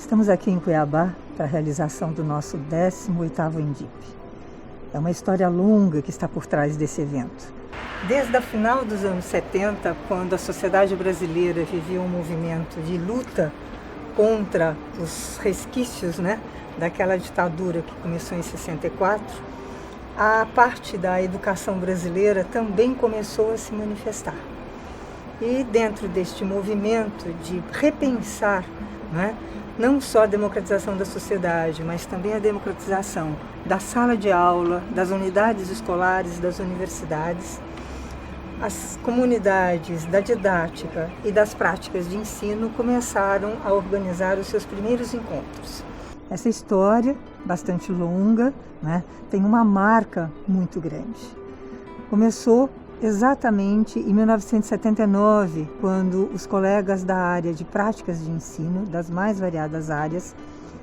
Estamos aqui em Cuiabá para a realização do nosso 18º INDIP. É uma história longa que está por trás desse evento. Desde a final dos anos 70, quando a sociedade brasileira vivia um movimento de luta contra os resquícios, daquela ditadura que começou em 64, a parte da educação brasileira também começou a se manifestar. E dentro deste movimento de repensar, não só a democratização da sociedade, mas também a democratização da sala de aula, das unidades escolares, das universidades, as comunidades da didática e das práticas de ensino começaram a organizar os seus primeiros encontros. Essa história, bastante longa, tem uma marca muito grande. Começou exatamente em 1979, quando os colegas da área de práticas de ensino, das mais variadas áreas,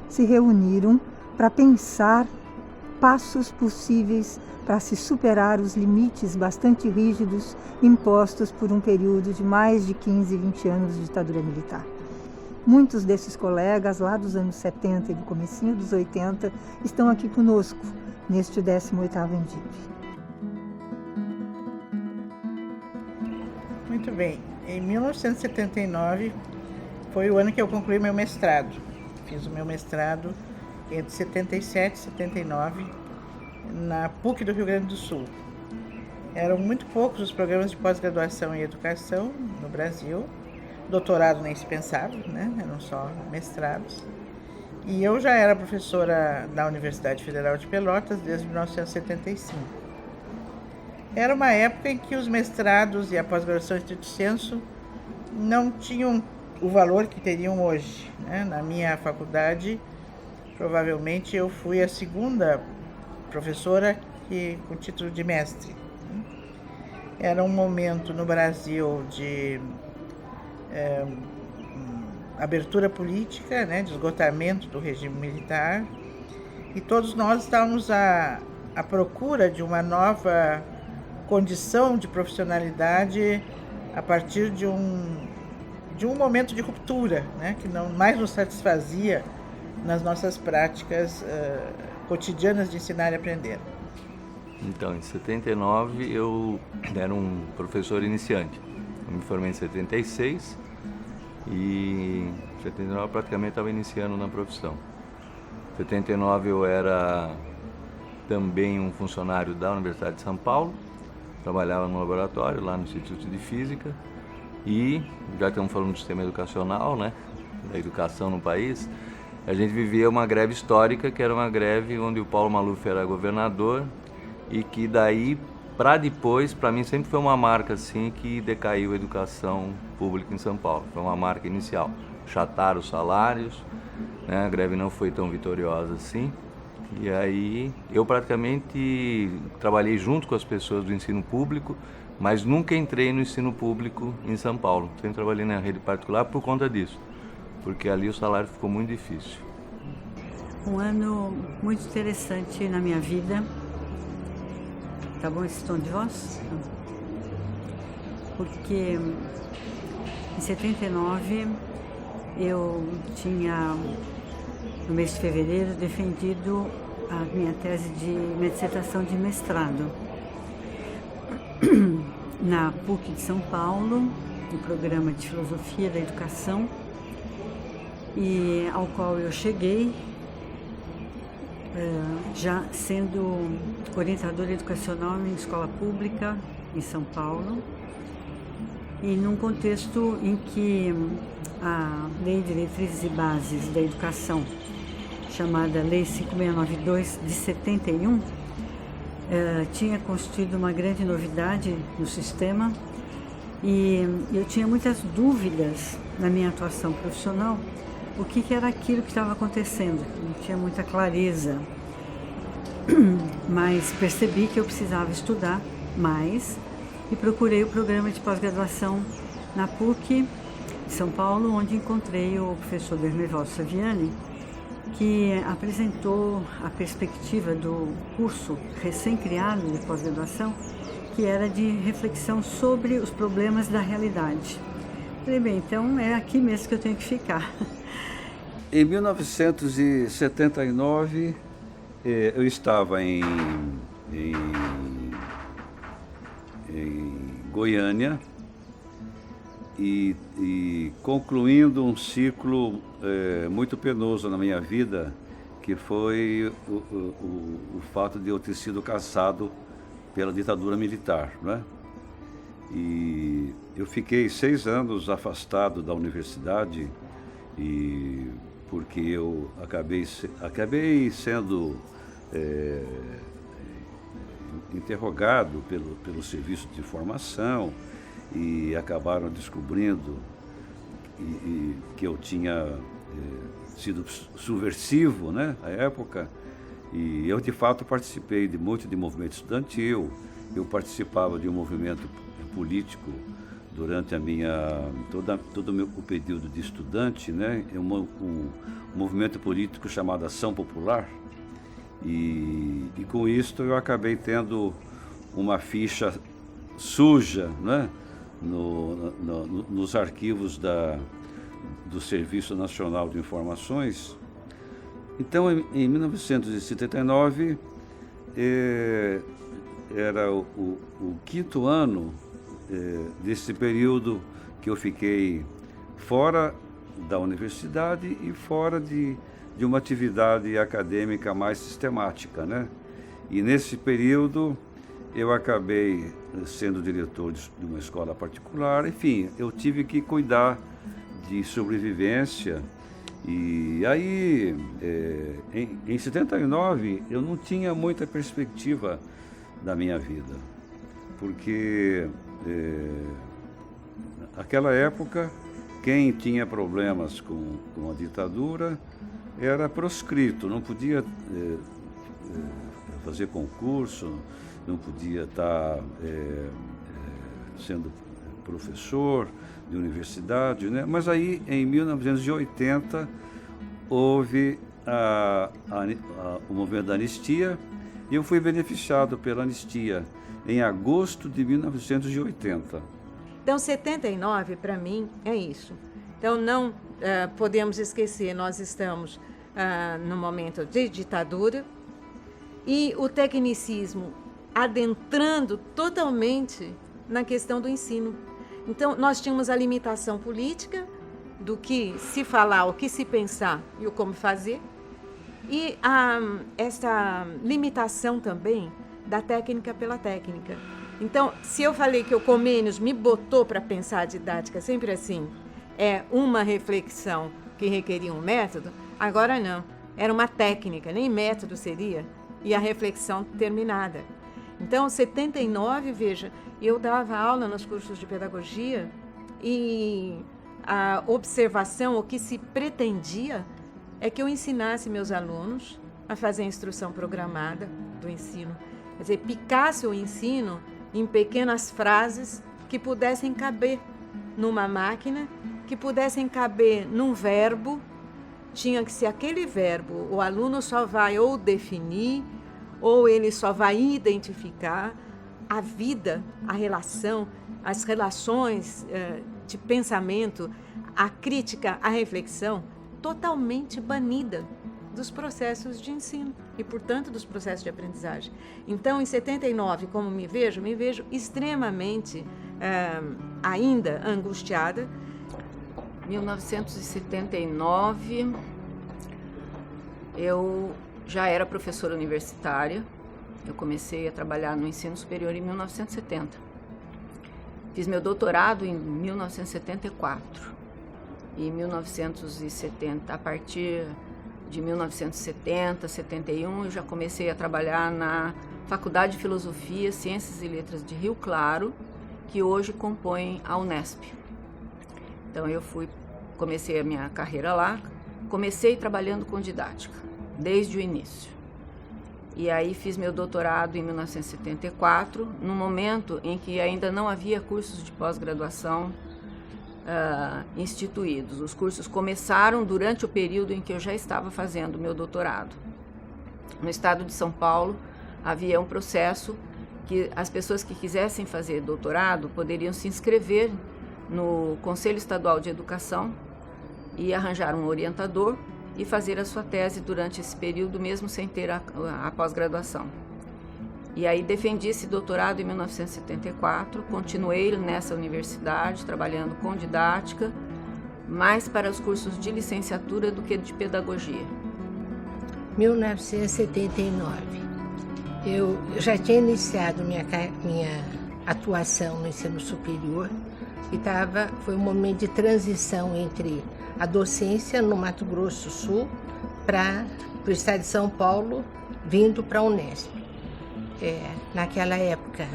se reuniram para pensar passos possíveis para se superar os limites bastante rígidos impostos por um período de mais de 15, 20 anos de ditadura militar. Muitos desses colegas, lá dos anos 70 e do comecinho dos 80, estão aqui conosco, neste 18º INDIP. Muito bem. Em 1979 foi o ano que eu concluí meu mestrado. Fiz o meu mestrado entre 77 e 79 na PUC do Rio Grande do Sul. Eram muito poucos os programas de pós-graduação em educação no Brasil. Doutorado nem se pensava, eram só mestrados. E eu já era professora da Universidade Federal de Pelotas desde 1975. Era uma época em que os mestrados e a pós-graduação estricto sensu não tinham o valor que teriam hoje. Na minha faculdade, provavelmente eu fui a segunda professora com título de mestre. Era um momento no Brasil de abertura política, de esgotamento do regime militar, e todos nós estávamos à procura de uma nova condição de profissionalidade a partir de um momento de ruptura, que não mais nos satisfazia nas nossas práticas cotidianas de ensinar e aprender. Então, em 79 eu era um professor iniciante. Eu me formei em 76 e em 79 praticamente estava iniciando na profissão. Em 79 eu era também um funcionário da Universidade de São Paulo. Trabalhava no laboratório, lá no Instituto de Física, e, já que estamos falando do sistema educacional, da educação no país, a gente vivia uma greve histórica, que era uma greve onde o Paulo Maluf era governador, e que daí, para depois, para mim sempre foi uma marca assim, que decaiu a educação pública em São Paulo. Foi uma marca inicial. Achataram os salários, a greve não foi tão vitoriosa assim. E aí eu praticamente trabalhei junto com as pessoas do ensino público, mas nunca entrei no ensino público em São Paulo. Sempre trabalhei na rede particular por conta disso, porque ali o salário ficou muito difícil. Um ano muito interessante na minha vida. Tá bom esse tom de voz? Porque em 79 eu tinha, no mês de fevereiro, defendido a minha tese minha dissertação de mestrado na PUC de São Paulo, no programa de Filosofia da Educação, e ao qual eu cheguei já sendo orientadora educacional em escola pública em São Paulo, e num contexto em que a Lei de Diretrizes e Bases da Educação, chamada Lei 5692 de 71, tinha constituído uma grande novidade no sistema, e eu tinha muitas dúvidas na minha atuação profissional, o que era aquilo que estava acontecendo, não tinha muita clareza, mas percebi que eu precisava estudar mais e procurei o programa de pós-graduação na PUC de São Paulo, onde encontrei o professor Dermeval Saviani, que apresentou a perspectiva do curso recém-criado de pós-graduação, que era de reflexão sobre os problemas da realidade. Falei, bem, então é aqui mesmo que eu tenho que ficar. Em 1979, eu estava em Goiânia e concluindo um ciclo muito penoso na minha vida, que foi o fato de eu ter sido caçado pela ditadura militar, né? E eu fiquei 6 anos afastado da universidade, porque eu acabei sendo interrogado pelo serviço de informação, e acabaram descobrindo que eu tinha sido subversivo, né, na época. E eu, de fato, participei muito de movimento estudantil. Eu participava de um movimento político durante todo o período de estudante, né, um movimento político chamado Ação Popular. E com isso eu acabei tendo uma ficha suja, né, nos arquivos do Serviço Nacional de Informações. Então, em 1979, era o 5º ano desse período que eu fiquei fora da universidade e fora de uma atividade acadêmica mais sistemática, né? E nesse período eu acabei sendo diretor de uma escola particular. Enfim, eu tive que cuidar de sobrevivência. E aí, em 79, eu não tinha muita perspectiva da minha vida, porque naquela época, quem tinha problemas com a ditadura era proscrito, não podia fazer concurso, não podia estar sendo professor de universidade, né? Mas aí, em 1980, houve o movimento da anistia, e eu fui beneficiado pela anistia em agosto de 1980. Então, 79, para mim, é isso. Então, não podemos esquecer, nós estamos no momento de ditadura, e o tecnicismo adentrando totalmente na questão do ensino. Então, nós tínhamos a limitação política do que se falar, o que se pensar e o como fazer, e essa limitação também da técnica pela técnica. Então, se eu falei que o Comênios me botou para pensar a didática sempre assim, uma reflexão que requeria um método, agora não, era uma técnica, nem método seria, e a reflexão terminada. Então, 79, veja, eu dava aula nos cursos de pedagogia e a observação, o que se pretendia é que eu ensinasse meus alunos a fazer a instrução programada do ensino. Quer dizer, picasse o ensino em pequenas frases que pudessem caber numa máquina, que pudessem caber num verbo. Tinha que ser aquele verbo, o aluno só vai ou definir, ou ele só vai identificar a vida, a relação, as relações de pensamento, a crítica, a reflexão, totalmente banida dos processos de ensino e, portanto, dos processos de aprendizagem. Então, em 79, como me vejo extremamente ainda angustiada. 1979, eu já era professora universitária. Eu comecei a trabalhar no ensino superior em 1970. Fiz meu doutorado em 1974. E em 1970, a partir de 1970, 71, eu já comecei a trabalhar na Faculdade de Filosofia, Ciências e Letras de Rio Claro, que hoje compõe a Unesp. Então comecei a minha carreira lá, comecei trabalhando com didática, desde o início. E aí fiz meu doutorado em 1974, no momento em que ainda não havia cursos de pós-graduação instituídos. Os cursos começaram durante o período em que eu já estava fazendo meu doutorado. No estado de São Paulo, havia um processo que as pessoas que quisessem fazer doutorado poderiam se inscrever no Conselho Estadual de Educação e arranjar um orientador e fazer a sua tese durante esse período, mesmo sem ter a pós-graduação. E aí defendi esse doutorado em 1974, continuei nessa universidade, trabalhando com didática, mais para os cursos de licenciatura do que de pedagogia. 1979. Eu já tinha iniciado minha atuação no ensino superior e foi um momento de transição entre a docência no Mato Grosso do Sul para o estado de São Paulo, vindo para a Unesp. Naquela época,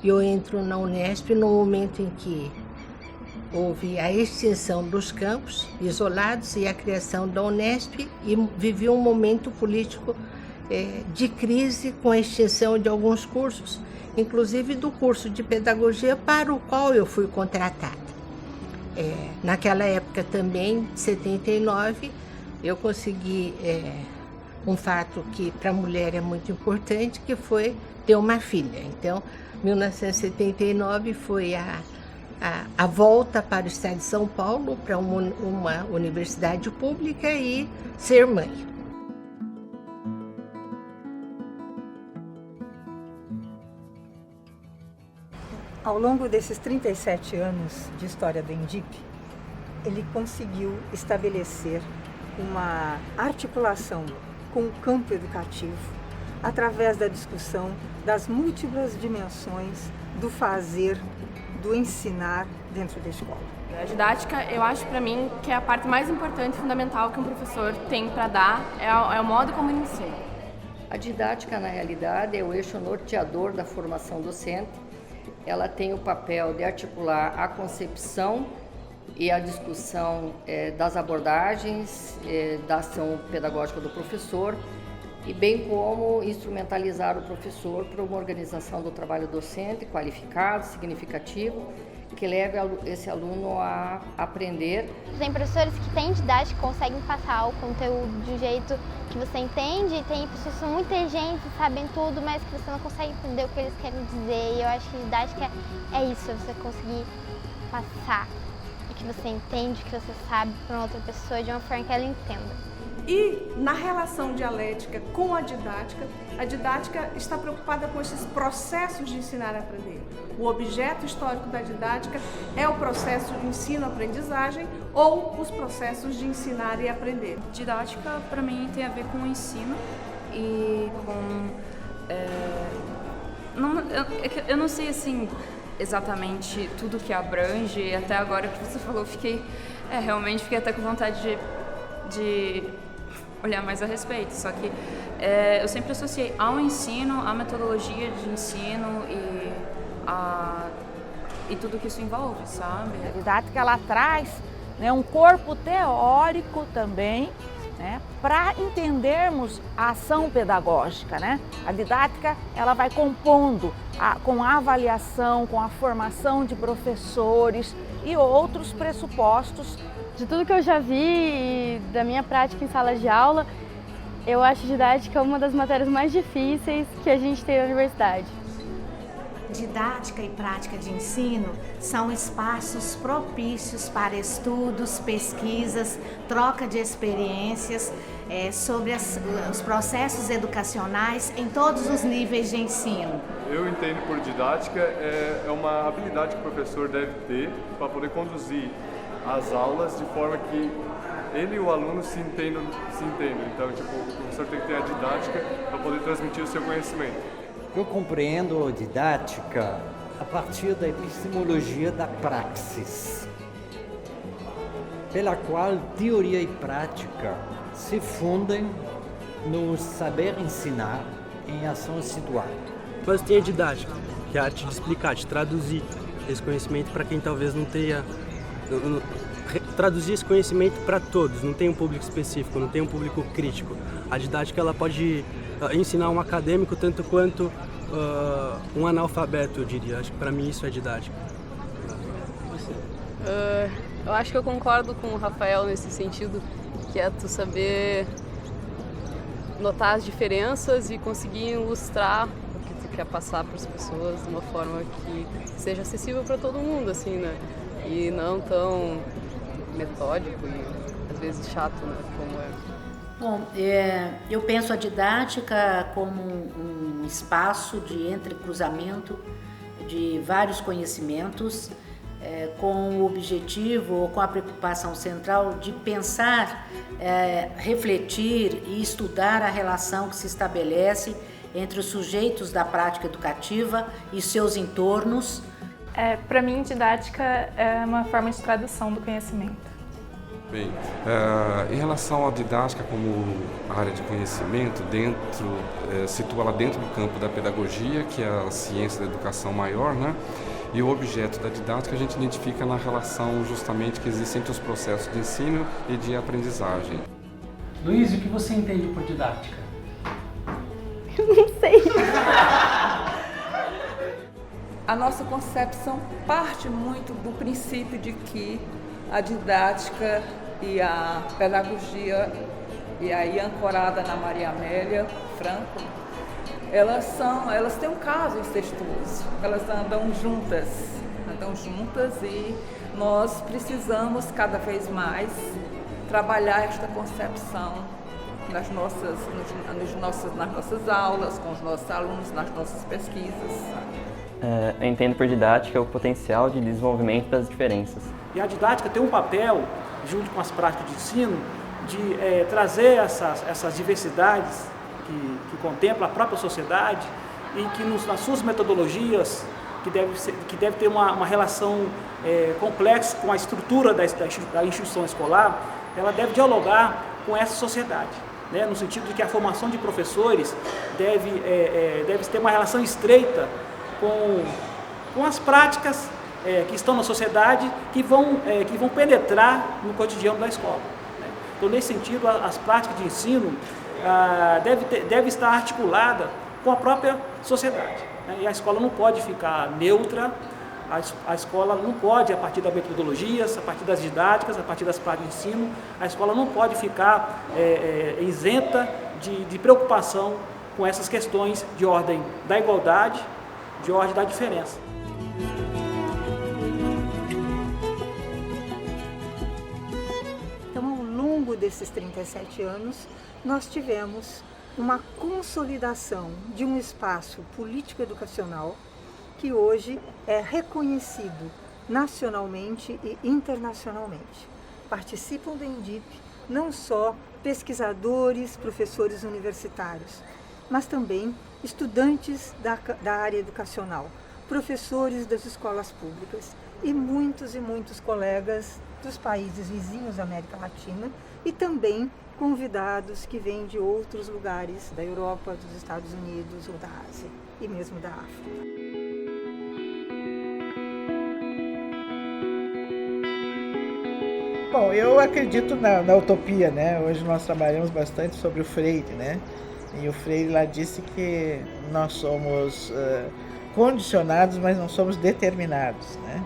eu entro na Unesp no momento em que houve a extinção dos campos isolados e a criação da Unesp, e vivi um momento político de crise com a extinção de alguns cursos, inclusive do curso de pedagogia para o qual eu fui contratada. Naquela época também, em 79, eu consegui um fato que para a mulher é muito importante, que foi ter uma filha. Então, 1979 foi a volta para o estado de São Paulo, para uma universidade pública e ser mãe. Ao longo desses 37 anos de história do INDIP, ele conseguiu estabelecer uma articulação com o campo educativo através da discussão das múltiplas dimensões do fazer, do ensinar dentro da escola. A didática, eu acho para mim que é a parte mais importante e fundamental que um professor tem para dar, é o modo como ele ensina. A didática, na realidade, é o eixo norteador da formação docente. Ela tem o papel de articular a concepção e a discussão das abordagens, da ação pedagógica do professor, e bem como instrumentalizar o professor para uma organização do trabalho docente qualificado, significativo, que leve esse aluno a aprender. Tem professores que têm didática, conseguem passar o conteúdo de um jeito que você entende, e tem pessoas que são muito inteligentes, sabem tudo, mas que você não consegue entender o que eles querem dizer. E eu acho que didática é isso, é você conseguir passar o que você entende, o que você sabe para outra pessoa de uma forma que ela entenda. E na relação dialética com a didática está preocupada com esses processos de ensinar e aprender. O objeto histórico da didática é o processo de ensino-aprendizagem ou os processos de ensinar e aprender. Didática, para mim, tem a ver com o ensino e com... eu não sei, assim, exatamente tudo que abrange, e até agora que você falou, realmente fiquei até com vontade de olhar mais a respeito, só que eu sempre associei ao ensino, à metodologia de ensino e tudo que isso envolve, sabe? A didática, ela traz, né, um corpo teórico também, né, para entendermos a ação pedagógica, né? A didática, ela vai compondo com a avaliação, com a formação de professores e outros pressupostos. De tudo que eu já vi e da minha prática em sala de aula, eu acho didática uma das matérias mais difíceis que a gente tem na universidade. Didática e prática de ensino são espaços propícios para estudos, pesquisas, troca de experiências sobre os processos educacionais em todos os níveis de ensino. Eu entendo por didática é uma habilidade que o professor deve ter para poder conduzir as aulas de forma que ele e o aluno se entendam. Então, o professor tem que ter a didática para poder transmitir o seu conhecimento. Eu compreendo a didática a partir da epistemologia da praxis, pela qual teoria e prática se fundem no saber ensinar em ação situada. Mas tem a didática, que é a arte de explicar, de traduzir esse conhecimento para quem talvez não tenha... Traduzir esse conhecimento para todos, não tem um público específico, não tem um público crítico. A didática, ela pode ensinar um acadêmico tanto quanto um analfabeto, eu diria. Acho que para mim isso é didática. Eu acho que eu concordo com o Rafael nesse sentido, que é tu saber notar as diferenças e conseguir ilustrar o que tu quer passar para as pessoas de uma forma que seja acessível para todo mundo, assim, né? E não tão metódico e vezes chato, né? Como é. Bom, eu penso a didática como um espaço de entrecruzamento de vários conhecimentos, com o objetivo ou com a preocupação central de pensar, refletir e estudar a relação que se estabelece entre os sujeitos da prática educativa e seus entornos. Para mim, didática é uma forma de tradução do conhecimento. Bem, em relação à didática como área de conhecimento, situa ela dentro do campo da pedagogia, que é a ciência da educação maior, né? E o objeto da didática a gente identifica na relação justamente que existe entre os processos de ensino e de aprendizagem. Luiz, o que você entende por didática? Eu não sei. A nossa concepção parte muito do princípio de que a didática e a pedagogia, e aí ancorada na Maria Amélia Franco, elas têm um caso incestuoso, elas andam juntas e nós precisamos cada vez mais trabalhar esta concepção nas nossas aulas, com os nossos alunos, nas nossas pesquisas. Eu entendo por didática o potencial de desenvolvimento das diferenças. E a didática tem um papel, junto com as práticas de ensino, de trazer essas diversidades que contempla a própria sociedade e que nas suas metodologias, que deve ter uma relação complexa com a estrutura da instituição escolar, ela deve dialogar com essa sociedade, né? No sentido de que a formação de professores deve ter uma relação estreita com as práticas que estão na sociedade, que vão penetrar no cotidiano da escola, né? Então, nesse sentido, as práticas de ensino deve estar articulada com a própria sociedade, né? E a escola não pode ficar neutra, a escola não pode, a partir das metodologias, a partir das didáticas, a partir das práticas de ensino, a escola não pode ficar isenta de preocupação com essas questões de ordem da igualdade, de ordem da diferença. Então, ao longo desses 37 anos, nós tivemos uma consolidação de um espaço político-educacional que hoje é reconhecido nacionalmente e internacionalmente. Participam do ENDIP não só pesquisadores, professores universitários, mas também estudantes da área educacional, professores das escolas públicas e muitos colegas dos países vizinhos da América Latina e também convidados que vêm de outros lugares da Europa, dos Estados Unidos ou da Ásia e mesmo da África. Bom, eu acredito na utopia, né? Hoje nós trabalhamos bastante sobre o Freire, né? E o Freire lá disse que nós somos condicionados, mas não somos determinados, né?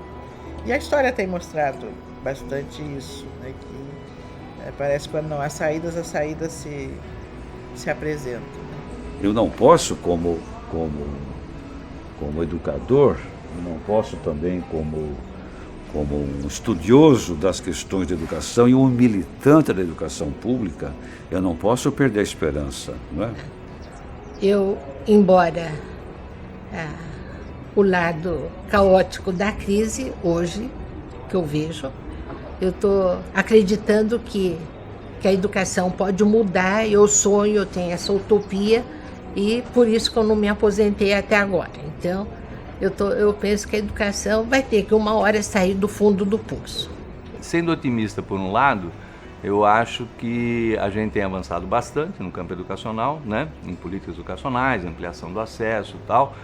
E a história tem mostrado bastante isso, né? Que parece que quando não há saídas, as saídas se apresentam. Né? Eu não posso, como educador, eu não posso também como um estudioso das questões de educação e um militante da educação pública, eu não posso perder a esperança, não é? Embora o lado caótico da crise hoje, que eu vejo, eu estou acreditando que a educação pode mudar, eu sonho, eu tenho essa utopia e por isso que eu não me aposentei até agora. Então, eu penso que a educação vai ter que uma hora sair do fundo do poço. Sendo otimista por um lado, eu acho que a gente tem avançado bastante no campo educacional, né? Em políticas educacionais, ampliação do acesso e tal.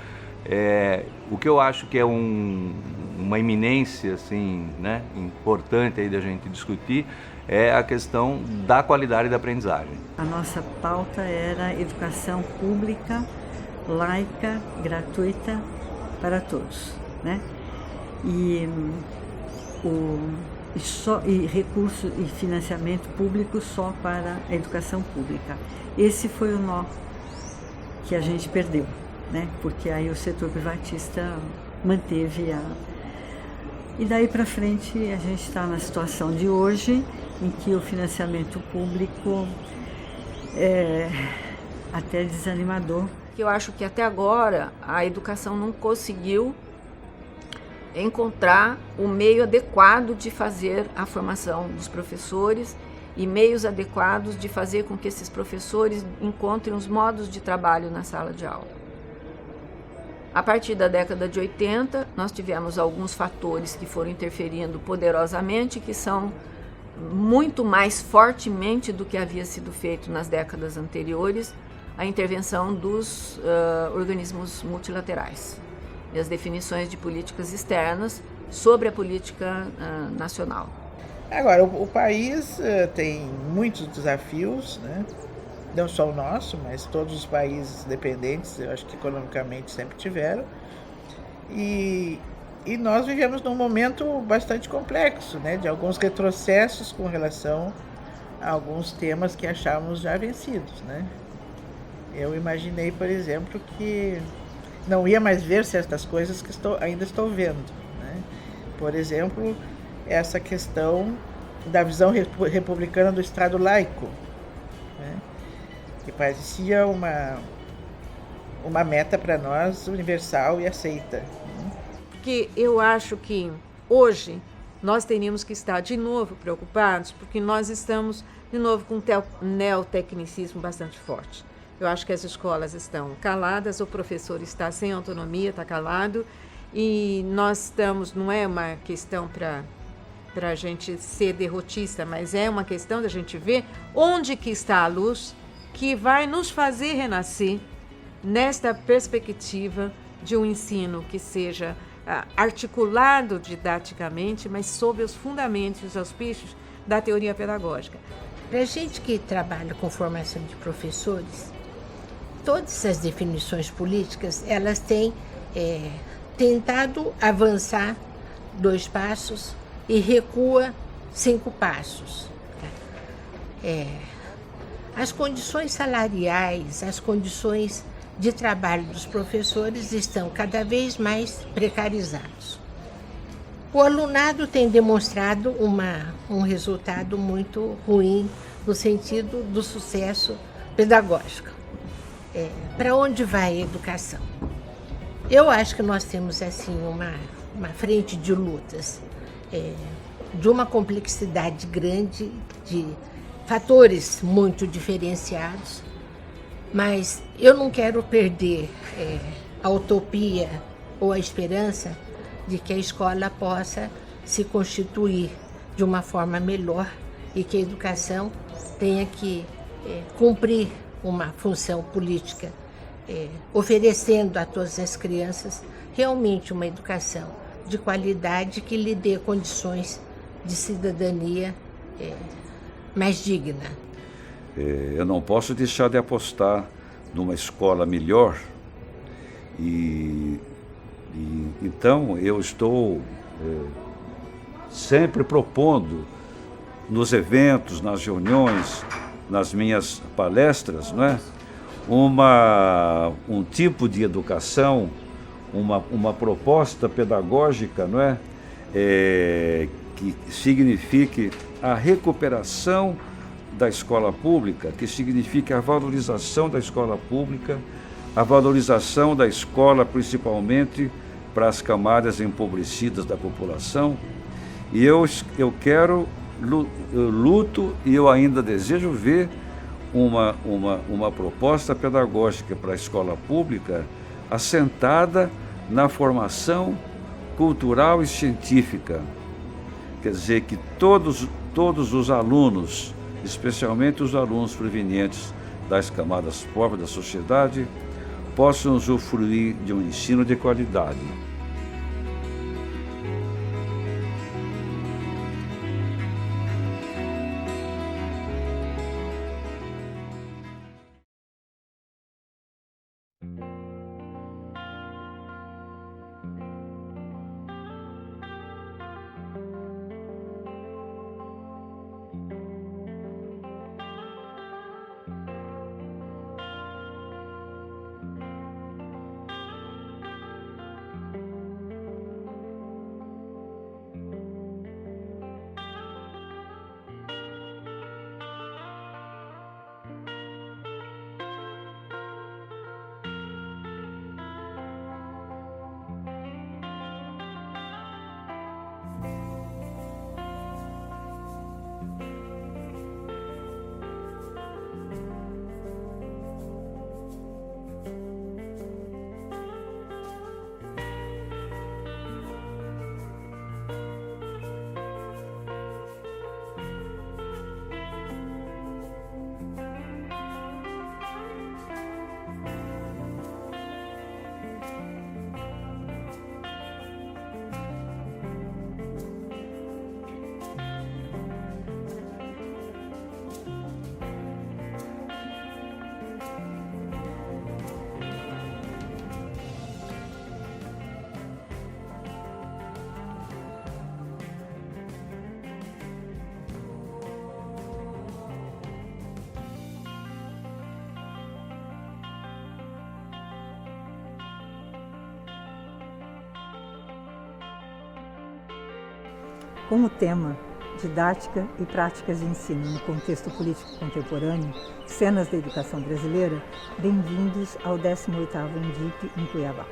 O que eu acho que é uma iminência assim, né? Importante aí da gente discutir é a questão da qualidade da aprendizagem. A nossa pauta era educação pública, laica, gratuita, para todos, né? E recurso e financiamento público só para a educação pública. Esse foi o nó que a gente perdeu, né? Porque aí o setor privatista manteve E daí para frente a gente está na situação de hoje, em que o financiamento público é até desanimador. Eu acho que até agora a educação não conseguiu encontrar o meio adequado de fazer a formação dos professores e meios adequados de fazer com que esses professores encontrem os modos de trabalho na sala de aula. A partir da década de 80, nós tivemos alguns fatores que foram interferindo poderosamente, que são muito mais fortemente do que havia sido feito nas décadas anteriores, a intervenção dos organismos multilaterais e as definições de políticas externas sobre a política nacional. Agora, o país tem muitos desafios, né? Não só o nosso, mas todos os países dependentes, eu acho que economicamente sempre tiveram. E nós vivemos num momento bastante complexo, né? De alguns retrocessos com relação a alguns temas que achávamos já vencidos, né? Eu imaginei, por exemplo, que não ia mais ver certas coisas que ainda estou vendo, né? Por exemplo, essa questão da visão republicana do Estado laico, né? Que parecia uma meta para nós universal e aceita. Porque eu acho que hoje nós teríamos que estar de novo preocupados, porque nós estamos de novo com um neotecnicismo bastante forte. Eu acho que as escolas estão caladas, o professor está sem autonomia, está calado, e nós estamos, não é uma questão para a gente ser derrotista, mas é uma questão da gente ver onde que está a luz que vai nos fazer renascer nesta perspectiva de um ensino que seja articulado didaticamente, mas sob os fundamentos e os auspícios da teoria pedagógica. Para a gente que trabalha com formação de professores, todas essas definições políticas, elas têm tentado avançar 2 passos e recua 5 passos. As condições salariais, as condições de trabalho dos professores estão cada vez mais precarizados. O alunado tem demonstrado um resultado muito ruim no sentido do sucesso pedagógico. Para onde vai a educação? Eu acho que nós temos assim uma frente de lutas, de uma complexidade grande, de fatores muito diferenciados, mas eu não quero perder a utopia ou a esperança de que a escola possa se constituir de uma forma melhor e que a educação tenha que cumprir uma função política, oferecendo a todas as crianças realmente uma educação de qualidade que lhe dê condições de cidadania mais digna. Eu não posso deixar de apostar numa escola melhor e então eu estou sempre propondo nos eventos, nas reuniões, nas minhas palestras, não é? Um tipo de educação, uma proposta pedagógica, não é? Que signifique a recuperação da escola pública, que significa a valorização da escola pública, a valorização da escola principalmente para as camadas empobrecidas da população. E eu luto e eu ainda desejo ver uma proposta pedagógica para a escola pública assentada na formação cultural e científica. Quer dizer, que todos os alunos, especialmente os alunos provenientes das camadas pobres da sociedade, possam usufruir de um ensino de qualidade. Com o tema Didática e Práticas de Ensino no Contexto Político Contemporâneo, Cenas da Educação Brasileira, bem-vindos ao 18º ENDIP em Cuiabá.